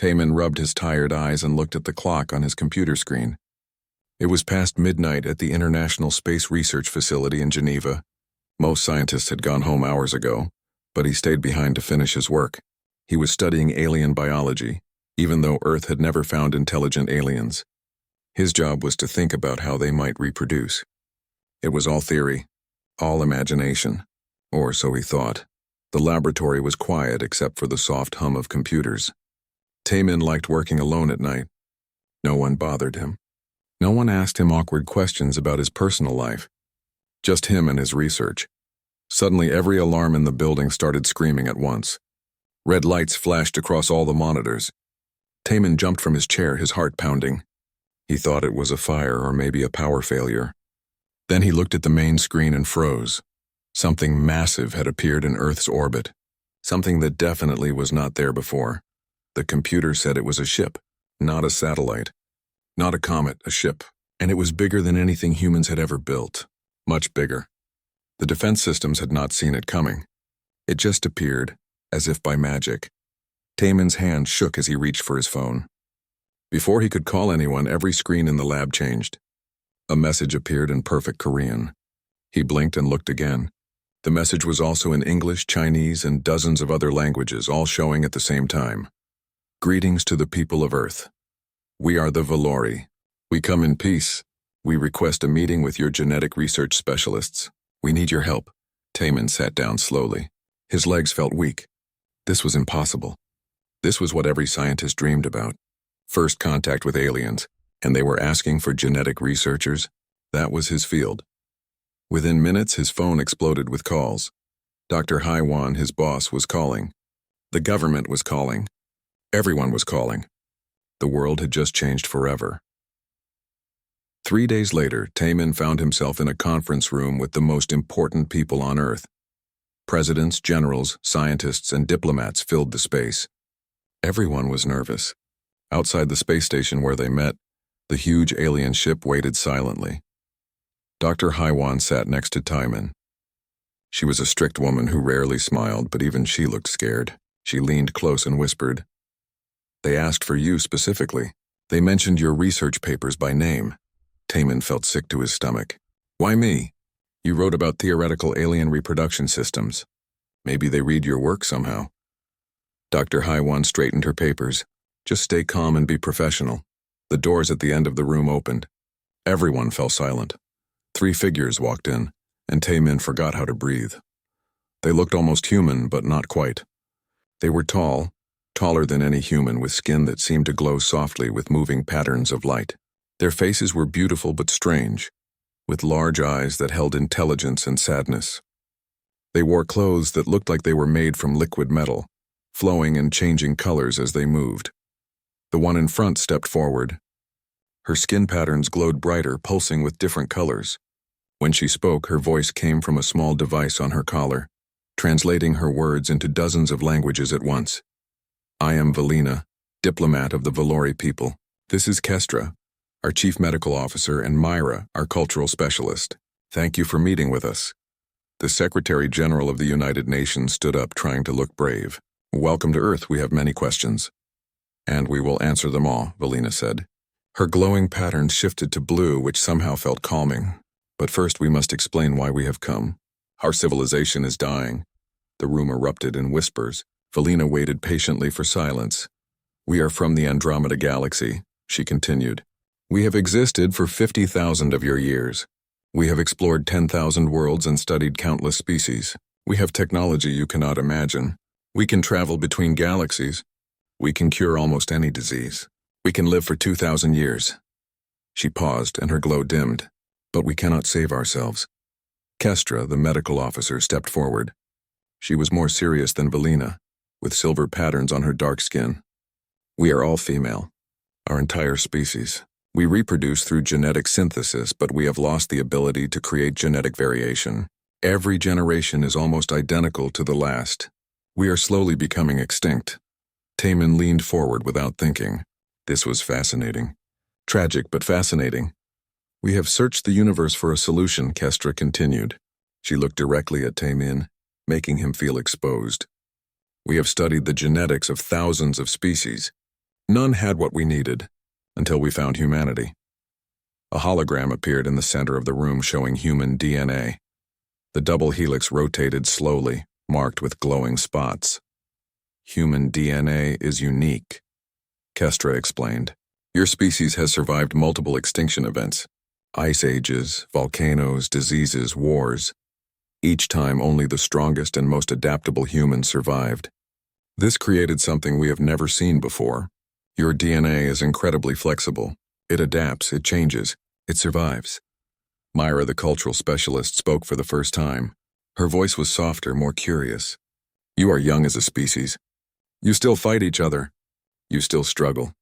Taman rubbed his tired eyes and looked at the clock on his computer screen. It was past midnight at the International Space Research Facility in Geneva. Most scientists had gone home hours ago, but he stayed behind to finish his work. He was studying alien biology, even though Earth had never found intelligent aliens. His job was to think about how they might reproduce. It was all theory, all imagination, or so he thought. The laboratory was quiet except for the soft hum of computers. Taman liked working alone at night. No one bothered him. No one asked him awkward questions about his personal life. Just him and his research. Suddenly every alarm in the building started screaming at once. Red lights flashed across all the monitors. Taman jumped from his chair, his heart pounding. He thought it was a fire or maybe a power failure. Then he looked at the main screen and froze. Something massive had appeared in Earth's orbit. Something that definitely was not there before. The computer said it was a ship, not a satellite. Not a comet, a ship. And it was bigger than anything humans had ever built. Much bigger. The defense systems had not seen it coming. It just appeared, as if by magic. Taman's hand shook as he reached for his phone. Before he could call anyone, every screen in the lab changed. A message appeared in perfect Korean. He blinked and looked again. The message was also in English, Chinese, and dozens of other languages, all showing at the same time. Greetings to the people of Earth. We are the Valori. We come in peace. We request a meeting with your genetic research specialists. We need your help. Taman sat down slowly. His legs felt weak. This was impossible. This was what every scientist dreamed about. First contact with aliens, and they were asking for genetic researchers. That was his field. Within minutes, his phone exploded with calls. Dr. Haiwan, his boss, was calling. The government was calling. Everyone was calling. The world had just changed forever. 3 days later, Taman found himself in a conference room with the most important people on Earth. Presidents, generals, scientists, and diplomats filled the space. Everyone was nervous. Outside the space station where they met, the huge alien ship waited silently. Dr. Haiwan sat next to Taman. She was a strict woman who rarely smiled, but even she looked scared. She leaned close and whispered, "They asked for you specifically. They mentioned your research papers by name." Taman felt sick to his stomach. "Why me? You wrote about theoretical alien reproduction systems. Maybe they read your work somehow." Dr. Haiwan straightened her papers. "Just stay calm and be professional." The doors at the end of the room opened. Everyone fell silent. 3 figures walked in, and Taman forgot how to breathe. They looked almost human, but not quite. They were tall, taller than any human, with skin that seemed to glow softly with moving patterns of light. Their faces were beautiful but strange, with large eyes that held intelligence and sadness. They wore clothes that looked like they were made from liquid metal, flowing and changing colors as they moved. The one in front stepped forward. Her skin patterns glowed brighter, pulsing with different colors. When she spoke, her voice came from a small device on her collar, translating her words into dozens of languages at once. "I am Valina, diplomat of the Valori people. This is Kestra, our chief medical officer, and Myra, our cultural specialist. Thank you for meeting with us." The Secretary General of the United Nations stood up, trying to look brave. "Welcome to Earth. We have many questions." "And we will answer them all," Valina said. Her glowing patterns shifted to blue, which somehow felt calming. "But first we must explain why we have come. Our civilization is dying." The room erupted in whispers. Valina waited patiently for silence. "We are from the Andromeda Galaxy," she continued. "We have existed for 50,000 of your years. We have explored 10,000 worlds and studied countless species. We have technology you cannot imagine. We can travel between galaxies. We can cure almost any disease. We can live for 2,000 years. She paused, and her glow dimmed. "But we cannot save ourselves." Kestra, the medical officer, stepped forward. She was more serious than Valina, with silver patterns on her dark skin. "We are all female. Our entire species. We reproduce through genetic synthesis, but we have lost the ability to create genetic variation. Every generation is almost identical to the last. We are slowly becoming extinct." Taman leaned forward without thinking. This was fascinating. Tragic, but fascinating. "We have searched the universe for a solution," Kestra continued. She looked directly at Taman, making him feel exposed. "We have studied the genetics of thousands of species. None had what we needed, until we found humanity. A hologram appeared in the center of the room showing human DNA. The double helix rotated slowly, marked with glowing spots. Human DNA is unique, Kestra explained. Your species has survived multiple extinction events. Ice ages, volcanoes, diseases, wars. Each time only the strongest and most adaptable humans survived. This created something we have never seen before. Your DNA is incredibly flexible. It adapts, it changes, it survives. Myra, the cultural specialist, spoke for the first time. Her voice was softer, more curious. You are young as a species. You still fight each other. You still struggle.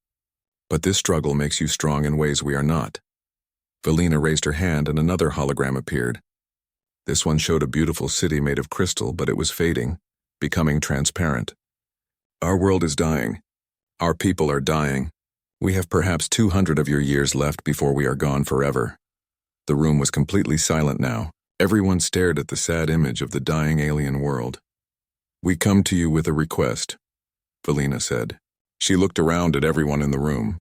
But this struggle makes you strong in ways we are not. Valina raised her hand and another hologram appeared. This one showed a beautiful city made of crystal, but it was fading, becoming transparent. Our world is dying. Our people are dying. We have perhaps 200 of your years left before we are gone forever. The room was completely silent now. Everyone stared at the sad image of the dying alien world. We come to you with a request, Valina said. She looked around at everyone in the room.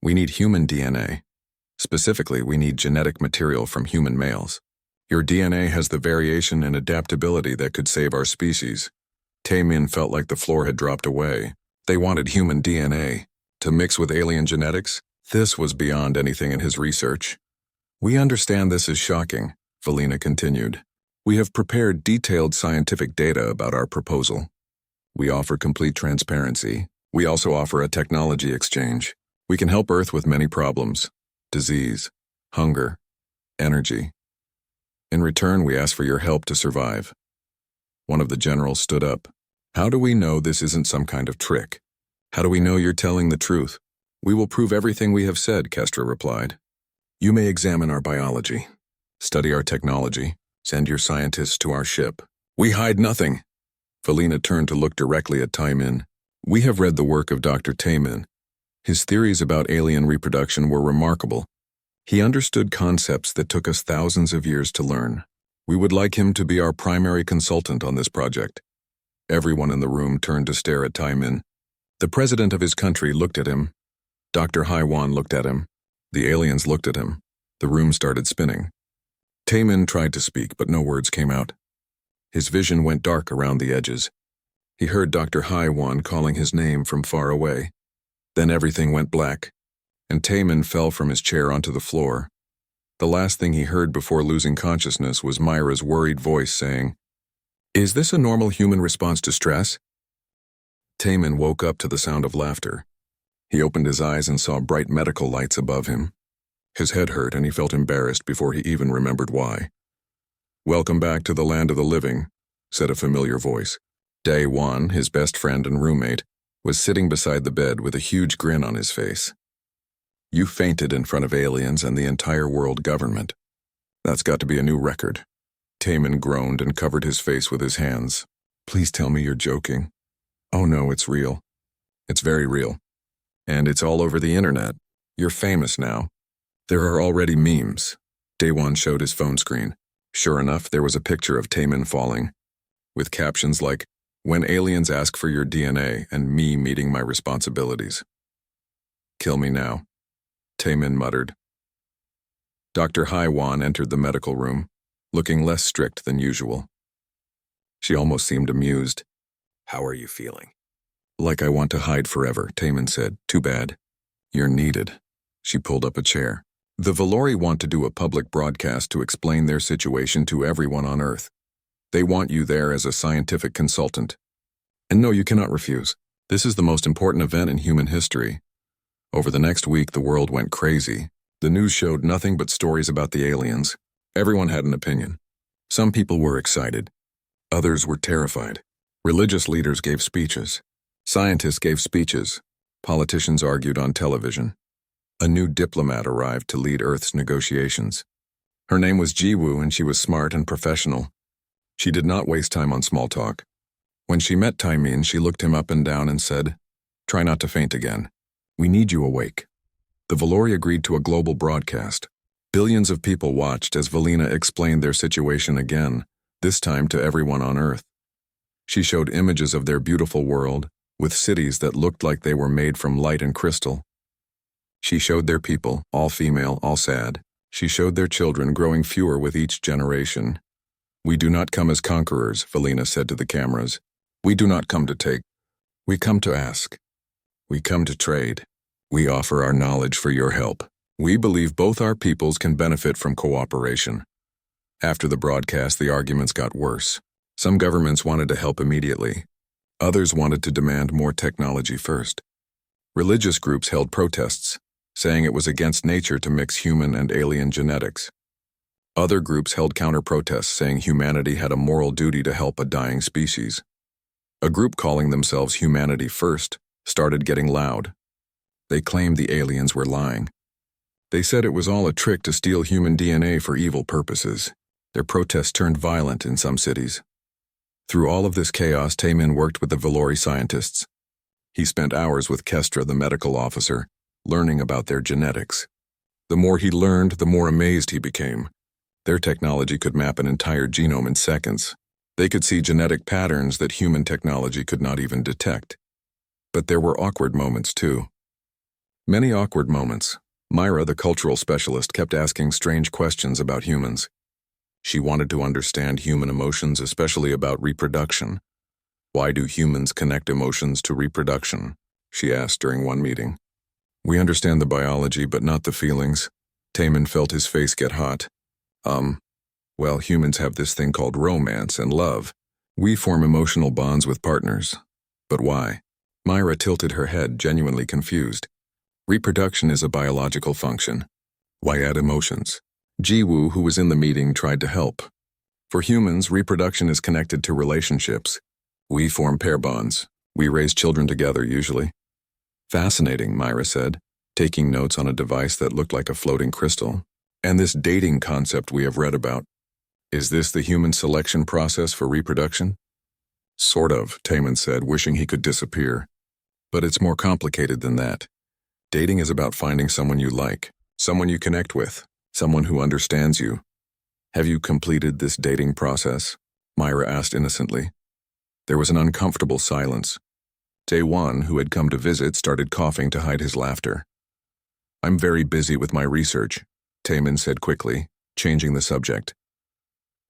We need human DNA. Specifically, we need genetic material from human males. Your DNA has the variation and adaptability that could save our species. Taemin felt like the floor had dropped away. They wanted human DNA to mix with alien genetics. This was beyond anything in his research. We understand this is shocking, Valina continued. We have prepared detailed scientific data about our proposal. We offer complete transparency. We also offer a technology exchange. We can help Earth with many problems: disease, hunger, energy. In return, we ask for your help to survive. One of the generals stood up. How do we know this isn't some kind of trick? How do we know you're telling the truth? We will prove everything we have said, Kestra replied. You may examine our biology, study our technology, send your scientists to our ship. We hide nothing. Valina turned to look directly at Taemin. We have read the work of Dr. Taemin. His theories about alien reproduction were remarkable. He understood concepts that took us thousands of years to learn. We would like him to be our primary consultant on this project. Everyone in the room turned to stare at Taemin. The president of his country looked at him. Dr. Haiwan looked at him. The aliens looked at him. The room started spinning. Taemin tried to speak, but no words came out. His vision went dark around the edges. He heard Dr. Haiwan calling his name from far away. Then everything went black, and Taemin fell from his chair onto the floor. The last thing he heard before losing consciousness was Myra's worried voice saying, "Is this a normal human response to stress?" Taemin woke up to the sound of laughter. He opened his eyes and saw bright medical lights above him. His head hurt and he felt embarrassed before he even remembered why. "Welcome back to the land of the living," said a familiar voice. Dae-won, his best friend and roommate, was sitting beside the bed with a huge grin on his face. You fainted in front of aliens and the entire world government. That's got to be a new record. Taemin groaned and covered his face with his hands. Please tell me you're joking. Oh no, it's real. It's very real. And it's all over the internet. You're famous now. There are already memes. Dae-won showed his phone screen. Sure enough, there was a picture of Taemin falling, with captions like, "When aliens ask for your DNA and me meeting my responsibilities." "Kill me now," Taemin muttered. Dr. Haiwan entered the medical room, looking less strict than usual. She almost seemed amused. "How are you feeling?" "Like I want to hide forever," Taemin said. "Too bad. You're needed." She pulled up a chair. "The Valori want to do a public broadcast to explain their situation to everyone on Earth. They want you there as a scientific consultant. And no, you cannot refuse. This is the most important event in human history. Over the next week, the world went crazy. The news showed nothing but stories about the aliens. Everyone had an opinion. Some people were excited. Others were terrified. Religious leaders gave speeches. Scientists gave speeches. Politicians argued on television. A new diplomat arrived to lead Earth's negotiations. Her name was Jiwoo, and she was smart and professional. She did not waste time on small talk. When she met Taemin, she looked him up and down and said, "Try not to faint again. We need you awake." The Valori agreed to a global broadcast. Billions of people watched as Valina explained their situation again, this time to everyone on Earth. She showed images of their beautiful world, with cities that looked like they were made from light and crystal. She showed their people, all female, all sad. She showed their children growing fewer with each generation. "We do not come as conquerors," Valina said to the cameras. "We do not come to take. We come to ask. We come to trade. We offer our knowledge for your help. We believe both our peoples can benefit from cooperation." After the broadcast, the arguments got worse. Some governments wanted to help immediately. Others wanted to demand more technology first. Religious groups held protests, saying it was against nature to mix human and alien genetics. Other groups held counter-protests, saying humanity had a moral duty to help a dying species. A group calling themselves Humanity First started getting loud. They claimed the aliens were lying. They said it was all a trick to steal human DNA for evil purposes. Their protests turned violent in some cities. Through all of this chaos, Taemin worked with the Valori scientists. He spent hours with Kestra, the medical officer, learning about their genetics. The more he learned, the more amazed he became. Their technology could map an entire genome in seconds. They could see genetic patterns that human technology could not even detect. But there were awkward moments, too. Many awkward moments. Myra, the cultural specialist, kept asking strange questions about humans. She wanted to understand human emotions, especially about reproduction. "Why do humans connect emotions to reproduction?" she asked during one meeting. "We understand the biology, but not the feelings." Taemin felt his face get hot. Well, humans have this thing called romance and love. We form emotional bonds with partners. But why? Myra tilted her head, genuinely confused. Reproduction is a biological function. Why add emotions? Jiwoo, who was in the meeting, tried to help. For humans, reproduction is connected to relationships. We form pair bonds. We raise children together, usually. "Fascinating," Myra said, taking notes on a device that looked like a floating crystal. "And this dating concept we have read about. Is this the human selection process for reproduction?" "Sort of," Taemin said, wishing he could disappear. "But it's more complicated than that. Dating is about finding someone you like, someone you connect with, someone who understands you." "Have you completed this dating process?" Myra asked innocently. There was an uncomfortable silence. Tae-won, who had come to visit, started coughing to hide his laughter. "I'm very busy with my research," Taemin said quickly, changing the subject.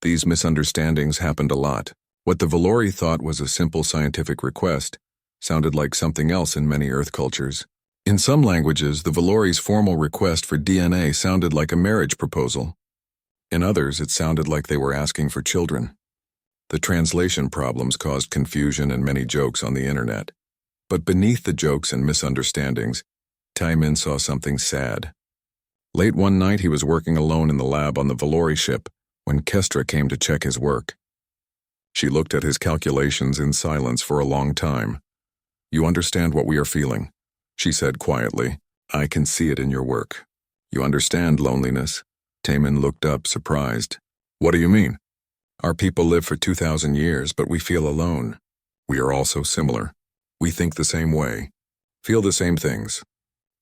These misunderstandings happened a lot. What the Valori thought was a simple scientific request sounded like something else in many Earth cultures. In some languages, the Valori's formal request for DNA sounded like a marriage proposal. In others, it sounded like they were asking for children. The translation problems caused confusion and many jokes on the internet. But beneath the jokes and misunderstandings, Taemin saw something sad. Late one night, he was working alone in the lab on the Valori ship when Kestra came to check his work. She looked at his calculations in silence for a long time. "You understand what we are feeling," she said quietly. "I can see it in your work. You understand loneliness?" Taemin looked up, surprised. "What do you mean?" "Our people live for 2,000 years, but we feel alone. We are all so similar. We think the same way, feel the same things.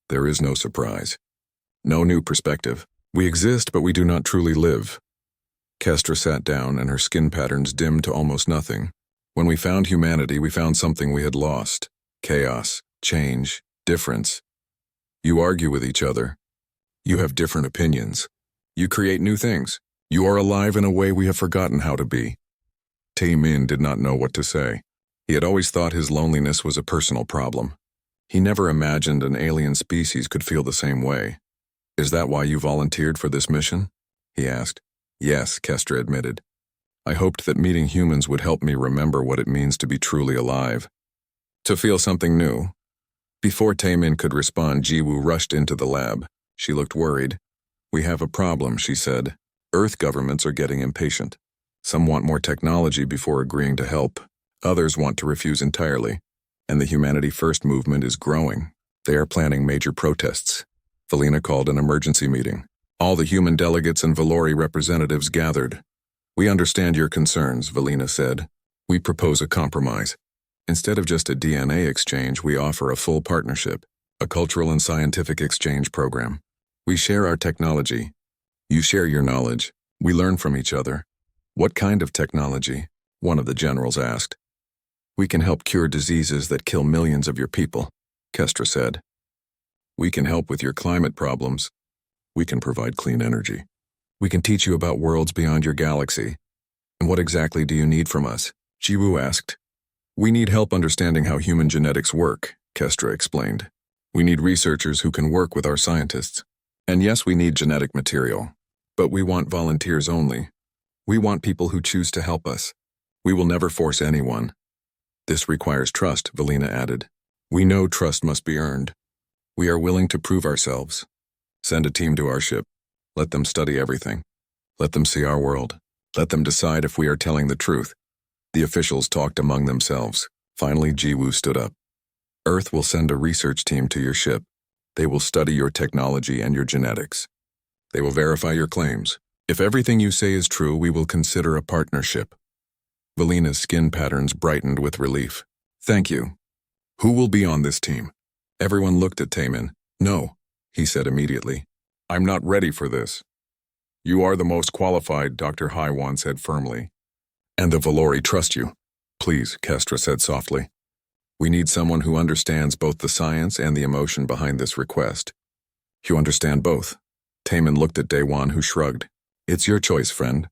There is no surprise. No new perspective. We exist, but we do not truly live." Kestra sat down, and her skin patterns dimmed to almost nothing. "When we found humanity, we found something we had lost. Chaos, change, difference. You argue with each other. You have different opinions. You create new things. You are alive in a way we have forgotten how to be." Taemin did not know what to say. He had always thought his loneliness was a personal problem. He never imagined an alien species could feel the same way. "Is that why you volunteered for this mission?" he asked. "Yes," Kestra admitted. "I hoped that meeting humans would help me remember what it means to be truly alive. To feel something new." Before Taemin could respond, Jiwoo rushed into the lab. She looked worried. "We have a problem," she said. "Earth governments are getting impatient. Some want more technology before agreeing to help. Others want to refuse entirely. And the Humanity First movement is growing. They are planning major protests." Valina called an emergency meeting. All the human delegates and Valori representatives gathered. "We understand your concerns," Valina said. "We propose a compromise. Instead of just a DNA exchange, we offer a full partnership, a cultural and scientific exchange program. We share our technology. You share your knowledge. We learn from each other." "What kind of technology?" one of the generals asked. We can help cure diseases that kill millions of your people, Kestra said. We can help with your climate problems. We can provide clean energy. We can teach you about worlds beyond your galaxy. And what exactly do you need from us? Jiwoo asked. We need help understanding how human genetics work, Kestra explained. We need researchers who can work with our scientists. And yes, we need genetic material. But we want volunteers only. We want people who choose to help us. We will never force anyone. This requires trust, Valina added. We know trust must be earned. We are willing to prove ourselves. Send a team to our ship. Let them study everything. Let them see our world. Let them decide if we are telling the truth. The officials talked among themselves. Finally, Jiwoo stood up. Earth will send a research team to your ship. They will study your technology and your genetics. They will verify your claims. If everything you say is true, we will consider a partnership. Valina's skin patterns brightened with relief. Thank you. Who will be on this team? Everyone looked at Taemin. No, he said immediately. I'm not ready for this. You are the most qualified, Dr. Haiwan said firmly. And the Valori trust you. Please, Kestra said softly. We need someone who understands both the science and the emotion behind this request. You understand both. Taemin looked at Daewon, who shrugged. It's your choice, friend.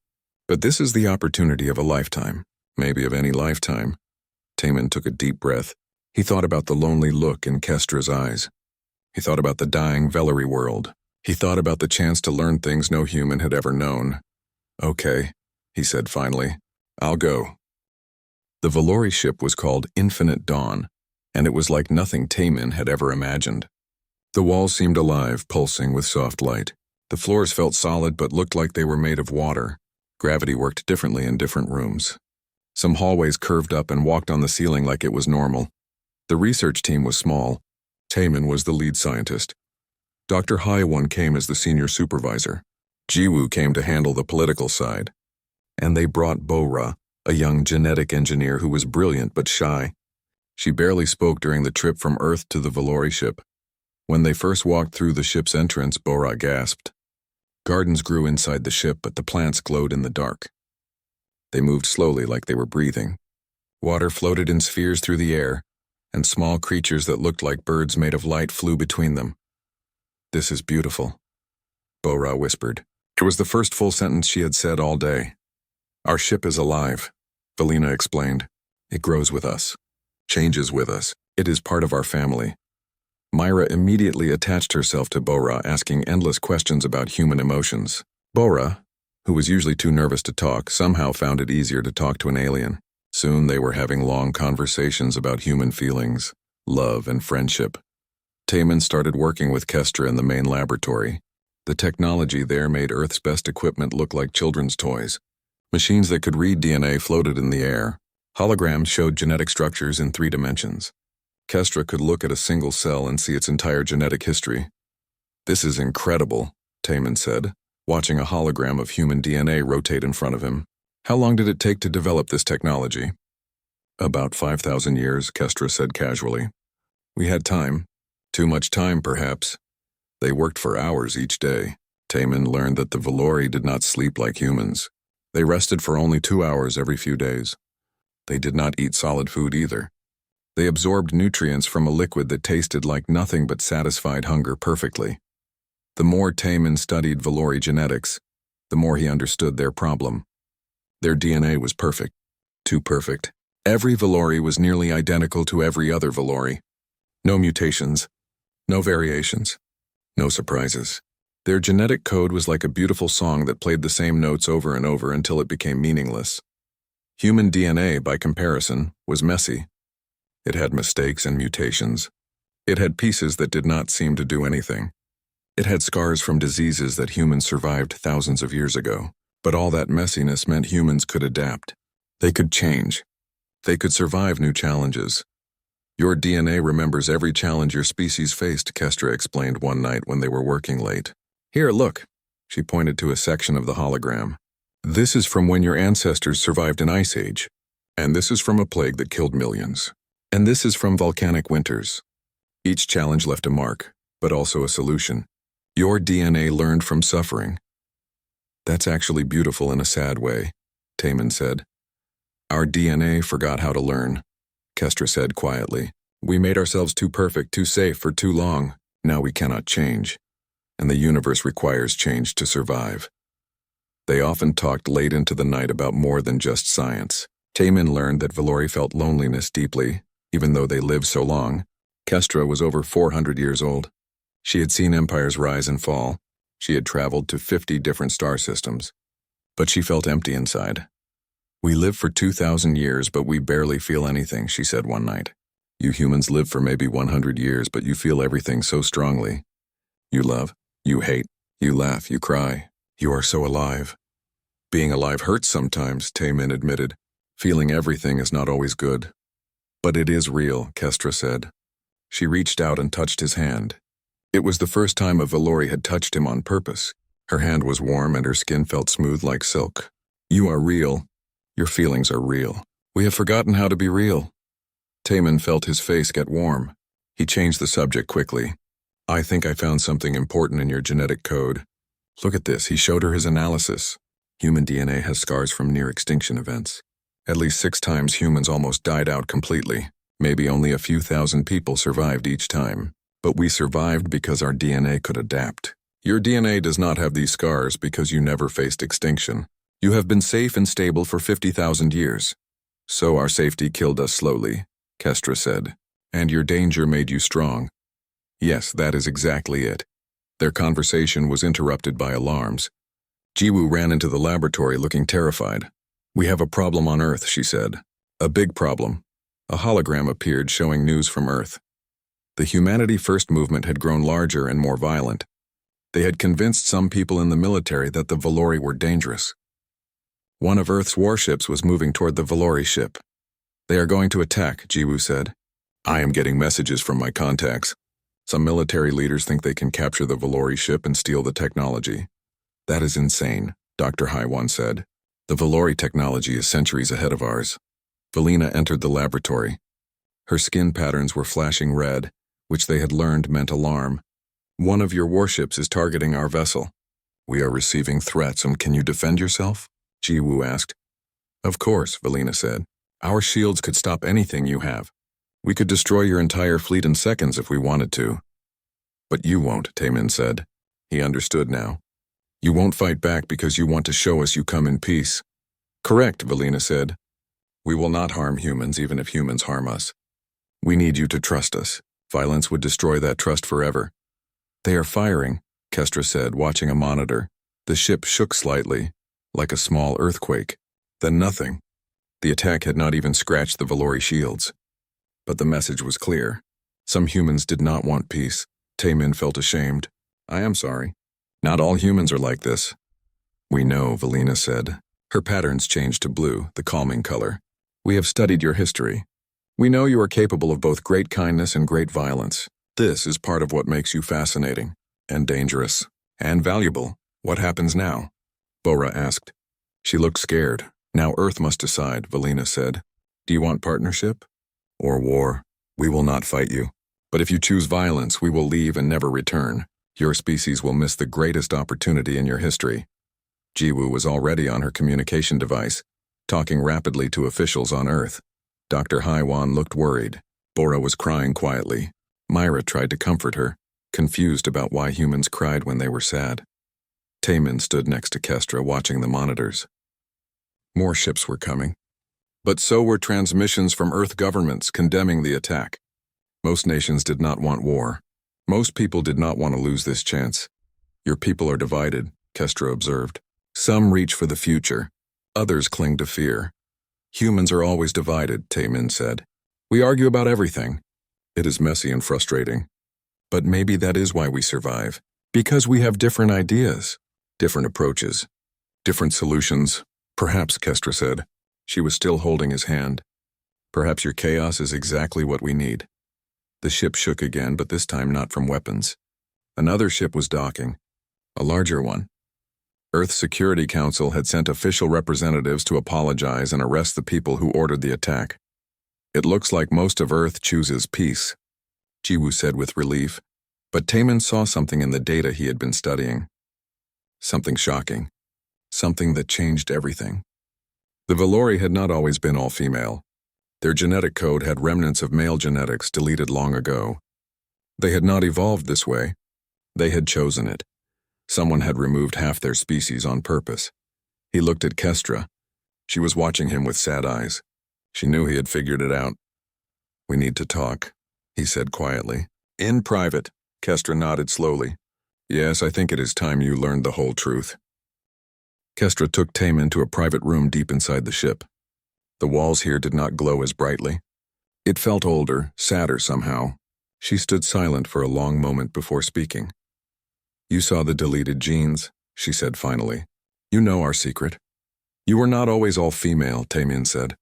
But this is the opportunity of a lifetime, maybe of any lifetime. Taemin took a deep breath. He thought about the lonely look in Kestra's eyes. He thought about the dying Vellery world. He thought about the chance to learn things no human had ever known. Okay, he said finally. I'll go. The Valori ship was called Infinite Dawn, and it was like nothing Taemin had ever imagined. The walls seemed alive, pulsing with soft light. The floors felt solid but looked like they were made of water. Gravity worked differently in different rooms. Some hallways curved up and walked on the ceiling like it was normal. The research team was small. Taemin was the lead scientist. Dr. Haiwan came as the senior supervisor. Jiwoo came to handle the political side. And they brought Bo-Ra, a young genetic engineer who was brilliant but shy. She barely spoke during the trip from Earth to the Valori ship. When they first walked through the ship's entrance, Bo-Ra gasped. Gardens grew inside the ship, but the plants glowed in the dark. They moved slowly like they were breathing. Water floated in spheres through the air, and small creatures that looked like birds made of light flew between them. This is beautiful, Bo-Ra whispered. It was the first full sentence she had said all day. Our ship is alive, Valina explained. It grows with us, changes with us. It is part of our family. Myra immediately attached herself to Bo-Ra, asking endless questions about human emotions. Bo-Ra, who was usually too nervous to talk, somehow found it easier to talk to an alien. Soon they were having long conversations about human feelings, love, and friendship. Taemin started working with Kestra in the main laboratory. The technology there made Earth's best equipment look like children's toys. Machines that could read DNA floated in the air. Holograms showed genetic structures in 3 dimensions. Kestra could look at a single cell and see its entire genetic history. This is incredible, Taemin said, watching a hologram of human DNA rotate in front of him. How long did it take to develop this technology? About 5,000 years, Kestra said casually. We had time. Too much time, perhaps. They worked for hours each day. Taemin learned that the Valori did not sleep like humans. They rested for only 2 hours every few days. They did not eat solid food either. They absorbed nutrients from a liquid that tasted like nothing but satisfied hunger perfectly. The more Taemin studied Valori genetics, the more he understood their problem. Their DNA was perfect. Too perfect. Every Valori was nearly identical to every other Valori. No mutations. No variations. No surprises. Their genetic code was like a beautiful song that played the same notes over and over until it became meaningless. Human DNA, by comparison, was messy. It had mistakes and mutations. It had pieces that did not seem to do anything. It had scars from diseases that humans survived thousands of years ago. But all that messiness meant humans could adapt. They could change. They could survive new challenges. Your DNA remembers every challenge your species faced, Kestra explained one night when they were working late. Here, look. She pointed to a section of the hologram. This is from when your ancestors survived an ice age. And this is from a plague that killed millions. And this is from volcanic winters. Each challenge left a mark, but also a solution. Your DNA learned from suffering. That's actually beautiful in a sad way, Taemin said. Our DNA forgot how to learn. Kestra said quietly. We made ourselves too perfect, too safe for too long. Now we cannot change. And the universe requires change to survive. They often talked late into the night about more than just science. Taemin learned that Valori felt loneliness deeply, even though they lived so long. Kestra was over 400 years old. She had seen empires rise and fall. She had traveled to 50 different star systems. But she felt empty inside. We live for 2,000 years, but we barely feel anything, she said one night. You humans live for maybe 100 years, but you feel everything so strongly. You love, you hate, you laugh, you cry. You are so alive. Being alive hurts sometimes, Taemin admitted. Feeling everything is not always good. But it is real, Kestra said. She reached out and touched his hand. It was the first time a Valori had touched him on purpose. Her hand was warm and her skin felt smooth like silk. You are real. Your feelings are real. We have forgotten how to be real. Taemin felt his face get warm. He changed the subject quickly. I think I found something important in your genetic code. Look at this, he showed her his analysis. Human DNA has scars from near-extinction events. At least 6 times humans almost died out completely. Maybe only a few thousand people survived each time. But we survived because our DNA could adapt. Your DNA does not have these scars because you never faced extinction. You have been safe and stable for 50,000 years. So our safety killed us slowly, Kestra said. And your danger made you strong. Yes, that is exactly it. Their conversation was interrupted by alarms. Jiwoo ran into the laboratory looking terrified. We have a problem on Earth, she said. A big problem. A hologram appeared showing news from Earth. The Humanity First movement had grown larger and more violent. They had convinced some people in the military that the Valori were dangerous. One of Earth's warships was moving toward the Valori ship. They are going to attack, Jiwoo said. I am getting messages from my contacts. Some military leaders think they can capture the Valori ship and steal the technology. That is insane, Dr. Haiwan said. The Valori technology is centuries ahead of ours. Valina entered the laboratory. Her skin patterns were flashing red, which they had learned meant alarm. One of your warships is targeting our vessel. We are receiving threats, and can you defend yourself? Jiwoo asked. Of course, Valina said. Our shields could stop anything you have. We could destroy your entire fleet in seconds if we wanted to. But you won't, Taemin said. He understood now. You won't fight back because you want to show us you come in peace. Correct, Valina said. We will not harm humans even if humans harm us. We need you to trust us. Violence would destroy that trust forever. They are firing, Kestra said, watching a monitor. The ship shook slightly, like a small earthquake. Then nothing. The attack had not even scratched the Valori shields. But the message was clear. Some humans did not want peace. Taemin felt ashamed. I am sorry. Not all humans are like this. We know, Valina said. Her patterns changed to blue, the calming color. We have studied your history. We know you are capable of both great kindness and great violence. This is part of what makes you fascinating, and dangerous, and valuable. What happens now? Bora asked. She looked scared. Now Earth must decide, Valina said. Do you want partnership? Or war? We will not fight you. But if you choose violence, we will leave and never return. Your species will miss the greatest opportunity in your history. Jiwoo was already on her communication device, talking rapidly to officials on Earth. Dr. Haiwan looked worried. Bora was crying quietly. Myra tried to comfort her, confused about why humans cried when they were sad. Taemin stood next to Kestra watching the monitors. More ships were coming. But so were transmissions from Earth governments condemning the attack. Most nations did not want war. Most people did not want to lose this chance. Your people are divided, Kestra observed. Some reach for the future. Others cling to fear. Humans are always divided, Taemin said. We argue about everything. It is messy and frustrating. But maybe that is why we survive. Because we have different ideas, different approaches, different solutions. Perhaps, Kestra said. She was still holding his hand. Perhaps your chaos is exactly what we need. The ship shook again, but this time not from weapons. Another ship was docking, a larger one. Earth's Security Council had sent official representatives to apologize and arrest the people who ordered the attack. It looks like most of Earth chooses peace, Jiwoo said with relief, but Taemin saw something in the data he had been studying. Something shocking. Something that changed everything. The Valori had not always been all female. Their genetic code had remnants of male genetics deleted long ago. They had not evolved this way. They had chosen it. Someone had removed half their species on purpose. He looked at Kestra. She was watching him with sad eyes. She knew he had figured it out. "We need to talk," he said quietly. "In private," Kestra nodded slowly. "Yes, I think it is time you learned the whole truth." Kestra took Taman to a private room deep inside the ship. The walls here did not glow as brightly. It felt older, sadder somehow. She stood silent for a long moment before speaking. "You saw the deleted genes," she said finally. "You know our secret." "You were not always all female," Taman said.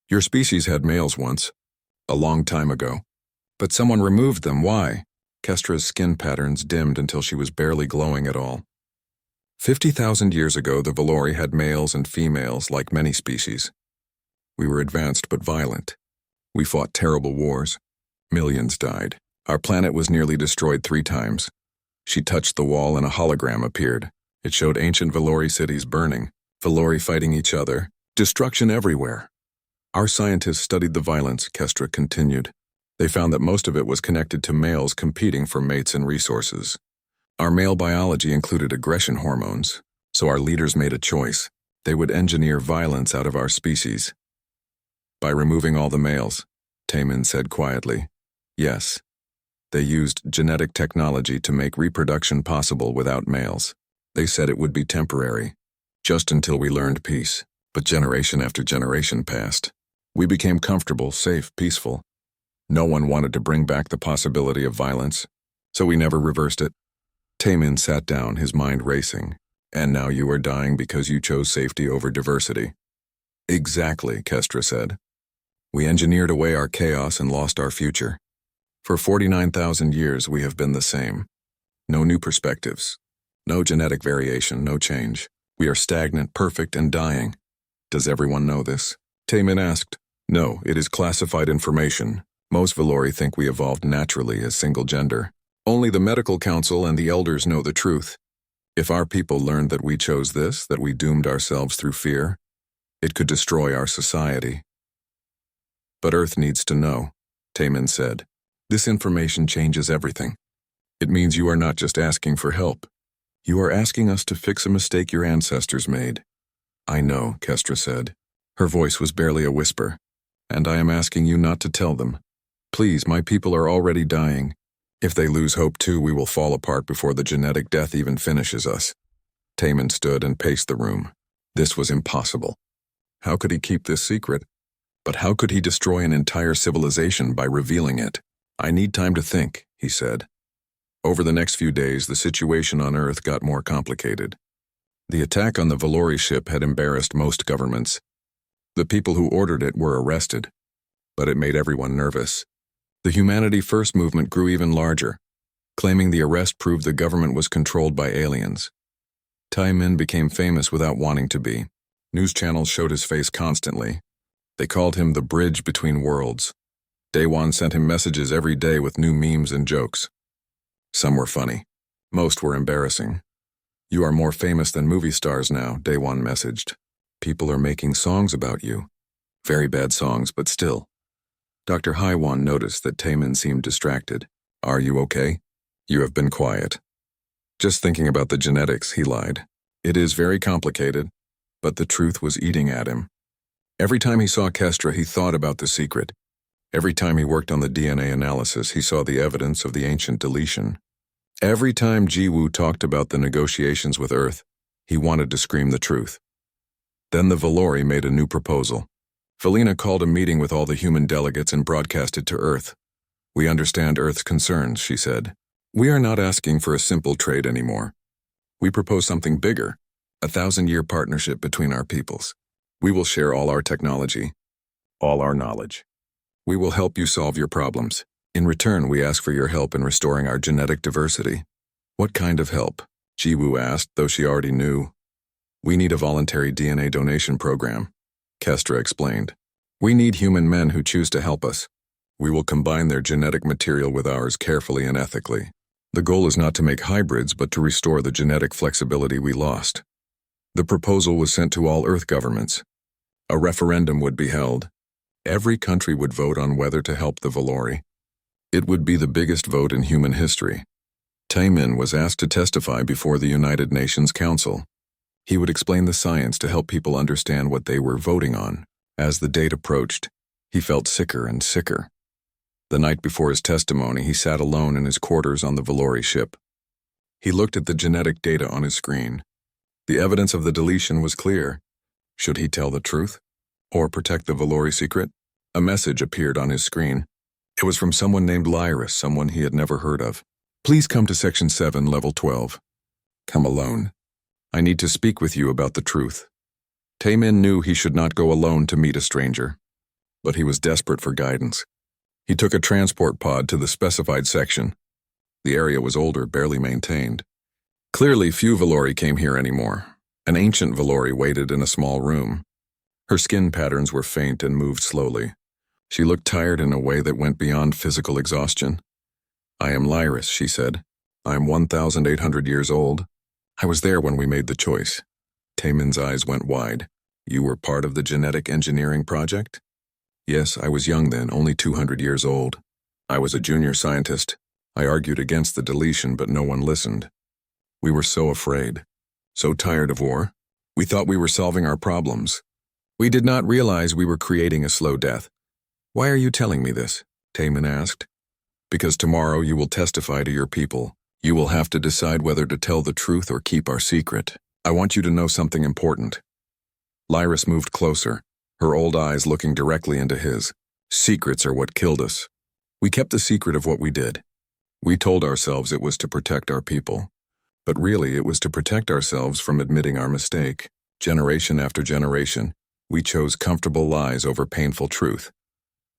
"Your species had males once, a long time ago. But someone removed them. Why?" Kestra's skin patterns dimmed until she was barely glowing at all. 50,000 years ago, the Valori had males and females like many species. We were advanced but violent. We fought terrible wars. Millions died. Our planet was nearly destroyed 3 times. She touched the wall and a hologram appeared. It showed ancient Valori cities burning, Valori fighting each other, destruction everywhere. Our scientists studied the violence, Kestra continued. They found that most of it was connected to males competing for mates and resources. Our male biology included aggression hormones, so our leaders made a choice. They would engineer violence out of our species. By removing all the males, Taman said quietly. Yes. They used genetic technology to make reproduction possible without males. They said it would be temporary, just until we learned peace. But generation after generation passed. We became comfortable, safe, peaceful. No one wanted to bring back the possibility of violence, so we never reversed it. Taman sat down, his mind racing. And now you are dying because you chose safety over diversity. Exactly, Kestra said. We engineered away our chaos and lost our future. For 49,000 years we have been the same. No new perspectives. No genetic variation, no change. We are stagnant, perfect, and dying. Does everyone know this? Taman asked. No, it is classified information. Most Valori think we evolved naturally as single gender. Only the medical council and the elders know the truth. If our people learned that we chose this, that we doomed ourselves through fear, it could destroy our society. But Earth needs to know, Taman said. This information changes everything. It means you are not just asking for help. You are asking us to fix a mistake your ancestors made. I know, Kestra said. Her voice was barely a whisper. And I am asking you not to tell them. Please, my people are already dying. If they lose hope too, we will fall apart before the genetic death even finishes us. Taman stood and paced the room. This was impossible. How could he keep this secret? But how could he destroy an entire civilization by revealing it? I need time to think, he said. Over the next few days, the situation on Earth got more complicated. The attack on the Valori ship had embarrassed most governments. The people who ordered it were arrested, but it made everyone nervous. The Humanity First movement grew even larger, claiming the arrest proved the government was controlled by aliens. Taman became famous without wanting to be. News channels showed his face constantly. They called him the bridge between worlds. Daewon sent him messages every day with new memes and jokes. Some were funny. Most were embarrassing. You are more famous than movie stars now, Daewon messaged. People are making songs about you. Very bad songs, but still. Dr. Haiwan noticed that Taman seemed distracted. Are you okay? You have been quiet. Just thinking about the genetics, he lied. It is very complicated, but the truth was eating at him. Every time he saw Kestra, he thought about the secret. Every time he worked on the DNA analysis, he saw the evidence of the ancient deletion. Every time Jiwoo talked about the negotiations with Earth, he wanted to scream the truth. Then the Valori made a new proposal. Felina called a meeting with all the human delegates and broadcast it to Earth. We understand Earth's concerns, she said. We are not asking for a simple trade anymore. We propose something bigger, a 1,000-year partnership between our peoples. We will share all our technology, all our knowledge. We will help you solve your problems. In return, we ask for your help in restoring our genetic diversity. What kind of help? Jiwoo asked, though she already knew. We need a voluntary DNA donation program, Kestra explained. We need human men who choose to help us. We will combine their genetic material with ours carefully and ethically. The goal is not to make hybrids, but to restore the genetic flexibility we lost. The proposal was sent to all Earth governments. A referendum would be held. Every country would vote on whether to help the Valori. It would be the biggest vote in human history. Taemin was asked to testify before the United Nations Council. He would explain the science to help people understand what they were voting on. As the date approached, he felt sicker and sicker. The night before his testimony, he sat alone in his quarters on the Valori ship. He looked at the genetic data on his screen. The evidence of the deletion was clear. Should he tell the truth? Or protect the Valori secret? A message appeared on his screen. It was from someone named Lyris, someone he had never heard of. Please come to Section 7, Level 12. Come alone. I need to speak with you about the truth. Taemin knew he should not go alone to meet a stranger, but he was desperate for guidance. He took a transport pod to the specified section. The area was older, barely maintained. Clearly, few Valori came here anymore. An ancient Valori waited in a small room. Her skin patterns were faint and moved slowly. She looked tired in a way that went beyond physical exhaustion. I am Lyris, she said. I am 1,800 years old. I was there when we made the choice. Taemin's eyes went wide. You were part of the genetic engineering project? Yes, I was young then, only 200 years old. I was a junior scientist. I argued against the deletion, but no one listened. We were so afraid, so tired of war. We thought we were solving our problems. We did not realize we were creating a slow death. Why are you telling me this? Taemin asked. Because tomorrow you will testify to your people. You will have to decide whether to tell the truth or keep our secret. I want you to know something important. Lyris moved closer, her old eyes looking directly into his. Secrets are what killed us. We kept the secret of what we did. We told ourselves it was to protect our people. But really, it was to protect ourselves from admitting our mistake. Generation after generation, we chose comfortable lies over painful truth.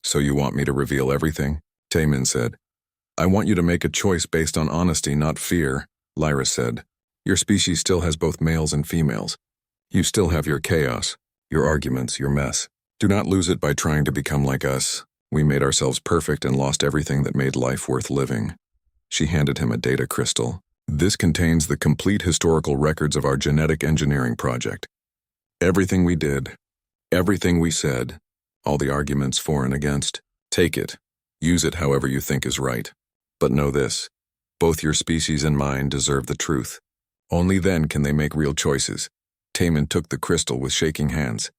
So you want me to reveal everything? Taemin said. I want you to make a choice based on honesty, not fear, Lyris said. Your species still has both males and females. You still have your chaos, your arguments, your mess. Do not lose it by trying to become like us. We made ourselves perfect and lost everything that made life worth living. She handed him a data crystal. This contains the complete historical records of our genetic engineering project. Everything we did, everything we said, all the arguments for and against. Take it. Use it however you think is right. But know this, both your species and mine deserve the truth. Only then can they make real choices. Taemin took the crystal with shaking hands.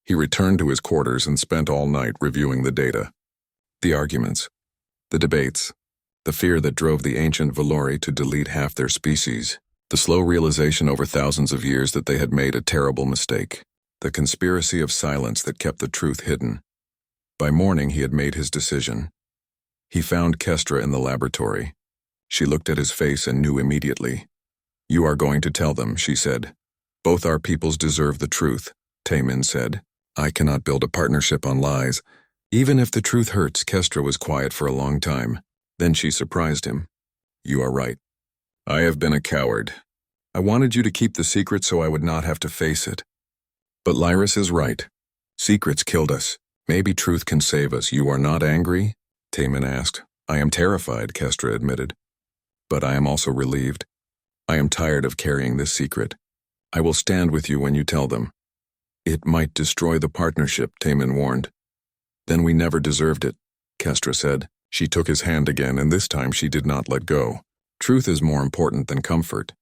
He returned to his quarters and spent all night reviewing the data. The arguments, the debates, the fear that drove the ancient Valori to delete half their species, the slow realization over thousands of years that they had made a terrible mistake, the conspiracy of silence that kept the truth hidden. By morning, he had made his decision. He found Kestra in the laboratory. She looked at his face and knew immediately. You are going to tell them, she said. Both our peoples deserve the truth, Taemin said. I cannot build a partnership on lies. Even if the truth hurts, Kestra was quiet for a long time. Then she surprised him. You are right. I have been a coward. I wanted you to keep the secret so I would not have to face it. But Lyris is right. Secrets killed us. Maybe truth can save us. You are not angry? Taemin asked. I am terrified, Kestra admitted. But I am also relieved. I am tired of carrying this secret. I will stand with you when you tell them. It might destroy the partnership, Taemin warned. Then we never deserved it, Kestra said. She took his hand again, and this time she did not let go. Truth is more important than comfort.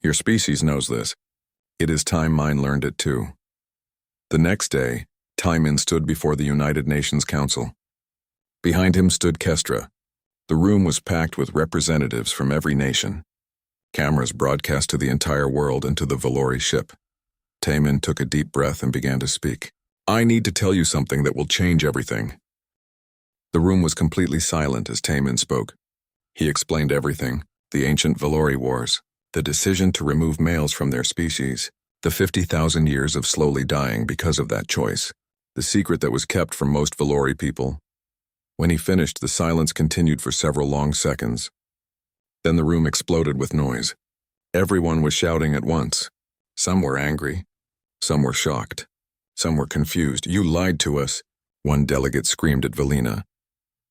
Your species knows this. It is time mine learned it too. The next day, Taemin stood before the United Nations Council. Behind him stood Kestra. The room was packed with representatives from every nation. Cameras broadcast to the entire world and to the Valori ship. Taemin took a deep breath and began to speak. I need to tell you something that will change everything. The room was completely silent as Taemin spoke. He explained everything, the ancient Valori wars, the decision to remove males from their species, the 50,000 years of slowly dying because of that choice, the secret that was kept from most Valori people. When he finished, the silence continued for several long seconds. Then the room exploded with noise. Everyone was shouting at once. Some were angry. Some were shocked. Some were confused. You lied to us, one delegate screamed at Velina.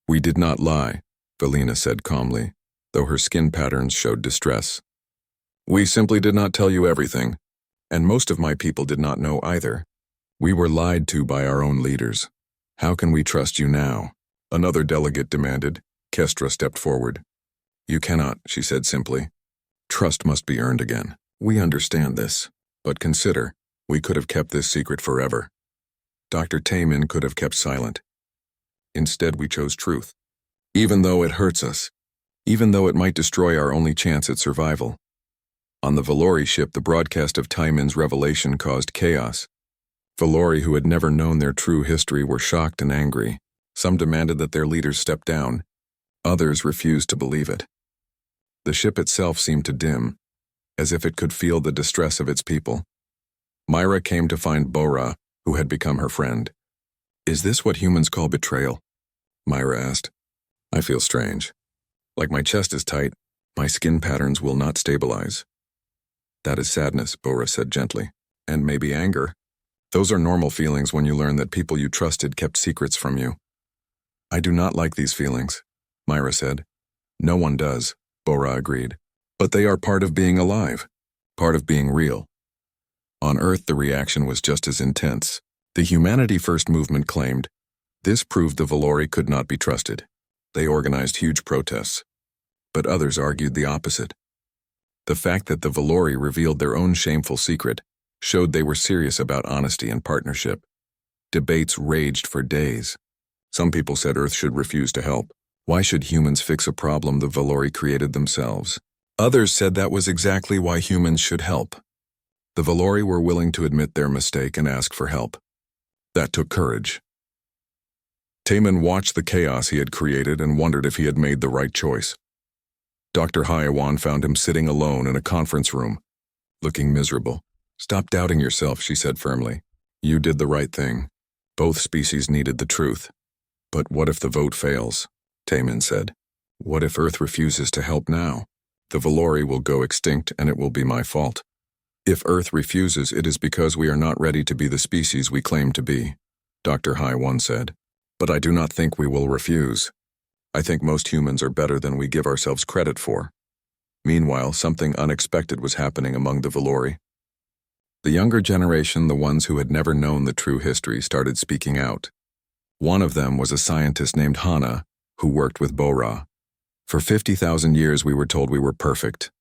We did not lie, Velina said calmly, though her skin patterns showed distress. We simply did not tell you everything, and most of my people did not know either. We were lied to by our own leaders. How can we trust you now? Another delegate demanded. Kestra stepped forward. You cannot, she said simply. Trust must be earned again. We understand this, but consider, we could have kept this secret forever. Dr. Taemin could have kept silent. Instead, we chose truth. Even though it hurts us, even though it might destroy our only chance at survival. On the Valori ship, the broadcast of Taemin's revelation caused chaos. Valori, who had never known their true history, were shocked and angry. Some demanded that their leaders step down. Others refused to believe it. The ship itself seemed to dim, as if it could feel the distress of its people. Myra came to find Bora, who had become her friend. Is this what humans call betrayal? Myra asked. I feel strange. Like my chest is tight, my skin patterns will not stabilize. That is sadness, Bora said gently. And maybe anger. Those are normal feelings when you learn that people you trusted kept secrets from you. I do not like these feelings, Myra said. No one does, Bora agreed. But they are part of being alive, part of being real. On Earth, the reaction was just as intense. The Humanity First movement claimed, this proved the Valori could not be trusted. They organized huge protests. But others argued the opposite. The fact that the Valori revealed their own shameful secret showed they were serious about honesty and partnership. Debates raged for days. Some people said Earth should refuse to help. Why should humans fix a problem the Valori created themselves? Others said that was exactly why humans should help. The Valori were willing to admit their mistake and ask for help. That took courage. Taemin watched the chaos he had created and wondered if he had made the right choice. Dr. Hyawan found him sitting alone in a conference room, looking miserable. Stop doubting yourself, she said firmly. You did the right thing. Both species needed the truth. But what if the vote fails? Taemin said. What if Earth refuses to help now? The Valori will go extinct and it will be my fault. If Earth refuses, it is because we are not ready to be the species we claim to be, Dr. Hyawan said. But I do not think we will refuse. I think most humans are better than we give ourselves credit for. Meanwhile, something unexpected was happening among the Valori. The younger generation, the ones who had never known the true history, started speaking out. One of them was a scientist named Hana, who worked with Bora. For 50,000 years we were told we were perfect,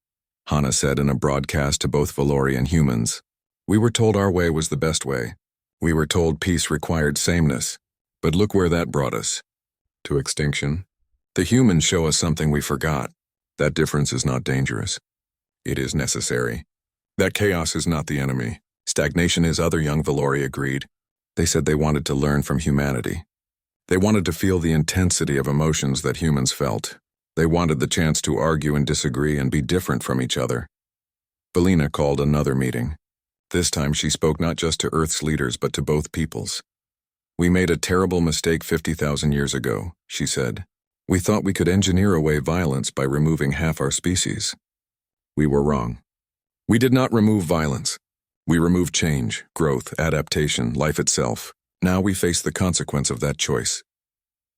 Hana said in a broadcast to both Valori and humans. We were told our way was the best way. We were told peace required sameness. But look where that brought us. To extinction. The humans show us something we forgot. That difference is not dangerous. It is necessary. That chaos is not the enemy. Stagnation is, other young Valori agreed. They said they wanted to learn from humanity. They wanted to feel the intensity of emotions that humans felt. They wanted the chance to argue and disagree and be different from each other. Belina called another meeting. This time she spoke not just to Earth's leaders but to both peoples. We made a terrible mistake 50,000 years ago, she said. We thought we could engineer away violence by removing half our species. We were wrong. We did not remove violence. We removed change, growth, adaptation, life itself. Now we face the consequence of that choice.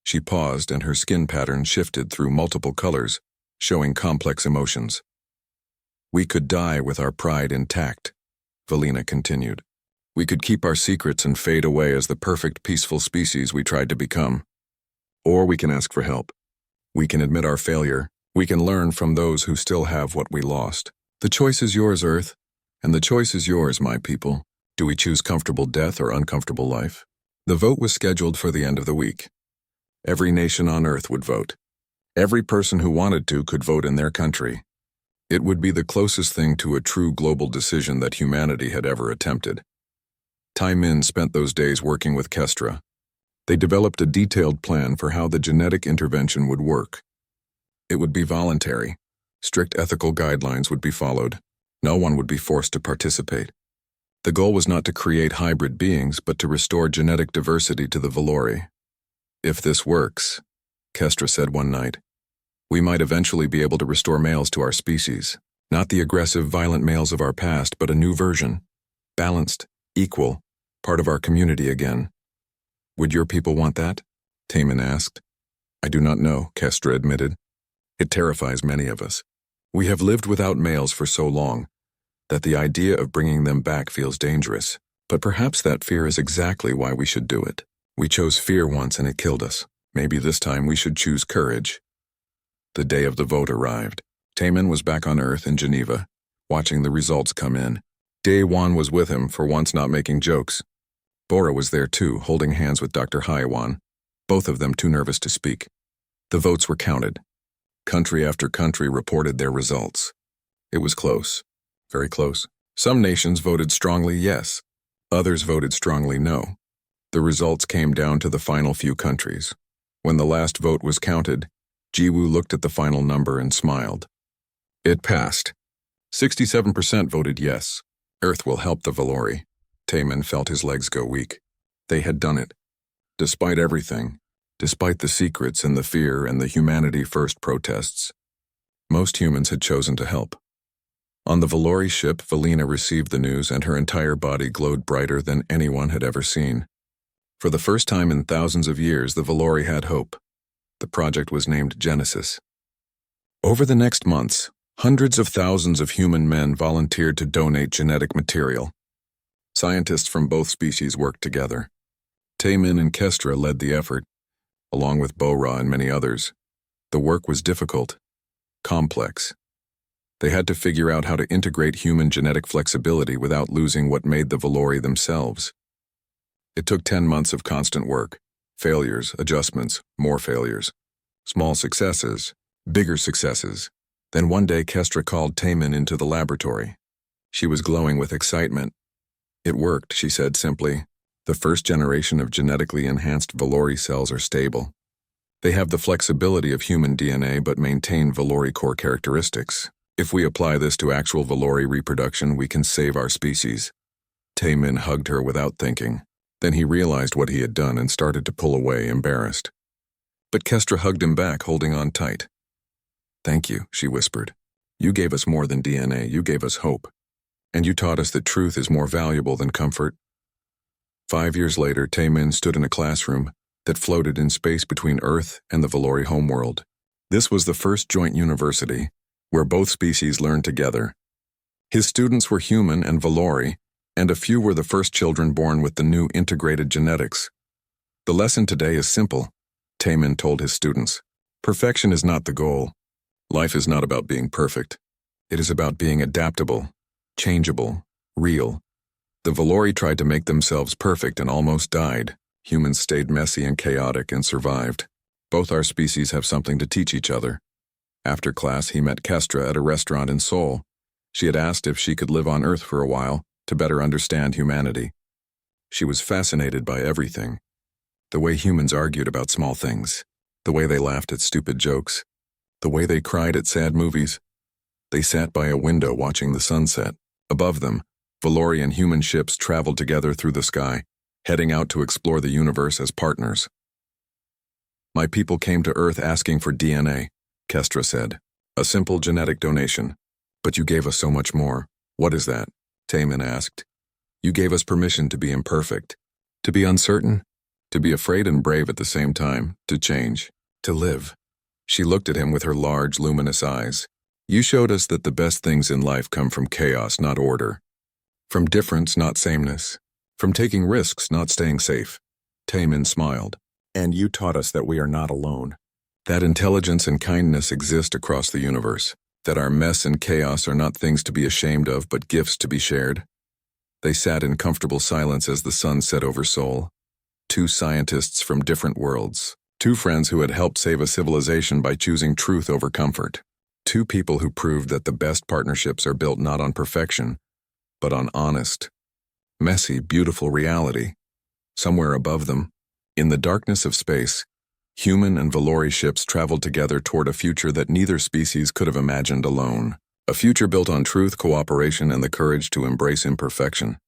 She paused and her skin pattern shifted through multiple colors, showing complex emotions. We could die with our pride intact, Valina continued. We could keep our secrets and fade away as the perfect, peaceful species we tried to become. Or we can ask for help. We can admit our failure. We can learn from those who still have what we lost. The choice is yours, Earth, and the choice is yours, my people. Do we choose comfortable death or uncomfortable life? The vote was scheduled for the end of the week. Every nation on Earth would vote. Every person who wanted to could vote in their country. It would be the closest thing to a true global decision that humanity had ever attempted. Taemin spent those days working with Kestra. They developed a detailed plan for how the genetic intervention would work. It would be voluntary. Strict ethical guidelines would be followed. No one would be forced to participate. The goal was not to create hybrid beings, but to restore genetic diversity to the Valori. If this works, Kestra said one night, we might eventually be able to restore males to our species. Not the aggressive, violent males of our past, but a new version. Balanced, equal, part of our community again. Would your people want that? Taemin asked. I do not know, Kestra admitted. It terrifies many of us. We have lived without males for so long that the idea of bringing them back feels dangerous, but perhaps that fear is exactly why we should do it. We chose fear once and it killed us. Maybe this time we should choose courage. The day of the vote arrived. Taman was back on Earth in Geneva, watching the results come in. Daewon was with him, for once not making jokes. Bora was there too, holding hands with Dr. Haiwan, both of them too nervous to speak. The votes were counted. Country after country reported their results. It was close, very close. Some nations voted strongly yes, others voted strongly no. The results came down to the final few countries. When the last vote was counted, Jiwoo looked at the final number and smiled. It passed. 67% voted yes. Earth will help the Valori. Taman felt his legs go weak. They had done it. Despite everything, despite the secrets and the fear and the humanity first protests, most humans had chosen to help. On the Valori ship, Valina received the news and her entire body glowed brighter than anyone had ever seen. For the first time in thousands of years, the Valori had hope. The project was named Genesis. Over the next months, hundreds of thousands of human men volunteered to donate genetic material. Scientists from both species worked together. Taemin and Kestra led the effort, along with Bora and many others. The work was difficult, complex. They had to figure out how to integrate human genetic flexibility without losing what made the Valori themselves. It took 10 months of constant work, failures, adjustments, more failures, small successes, bigger successes. Then one day Kestra called Taemin into the laboratory. She was glowing with excitement. It worked, she said simply. The first generation of genetically enhanced Valori cells are stable. They have the flexibility of human DNA but maintain Valori core characteristics. If we apply this to actual Valori reproduction, we can save our species. Taemin hugged her without thinking. Then he realized what he had done and started to pull away, embarrassed. But Kestra hugged him back, holding on tight. "Thank you," she whispered. "You gave us more than DNA, you gave us hope. And you taught us that truth is more valuable than comfort." 5 years later, Taemin stood in a classroom that floated in space between Earth and the Valori homeworld. This was the first joint university, where both species learned together. His students were human and Valori, and a few were the first children born with the new integrated genetics. "The lesson today is simple," Taemin told his students. "Perfection is not the goal. Life is not about being perfect. It is about being adaptable, changeable, real. The Valori tried to make themselves perfect and almost died. Humans stayed messy and chaotic and survived. Both our species have something to teach each other." After class, he met Kestra at a restaurant in Seoul. She had asked if she could live on Earth for a while to better understand humanity. She was fascinated by everything. The way humans argued about small things, the way they laughed at stupid jokes, the way they cried at sad movies. They sat by a window watching the sunset. Above them, Valori and human ships traveled together through the sky, heading out to explore the universe as partners. "My people came to Earth asking for DNA," Kestra said. "A simple genetic donation. But you gave us so much more." "What is that?" Taemin asked. "You gave us permission to be imperfect, to be uncertain, to be afraid and brave at the same time, to change, to live." She looked at him with her large, luminous eyes. "You showed us that the best things in life come from chaos, not order. From difference, not sameness. From taking risks, not staying safe." Taemin smiled. "And you taught us that we are not alone. That intelligence and kindness exist across the universe. That our mess and chaos are not things to be ashamed of, but gifts to be shared." They sat in comfortable silence as the sun set over Seoul. Two scientists from different worlds. Two friends who had helped save a civilization by choosing truth over comfort. Two people who proved that the best partnerships are built not on perfection, but on honest, messy, beautiful reality. Somewhere above them, in the darkness of space, human and Valori ships traveled together toward a future that neither species could have imagined alone. A future built on truth, cooperation, and the courage to embrace imperfection.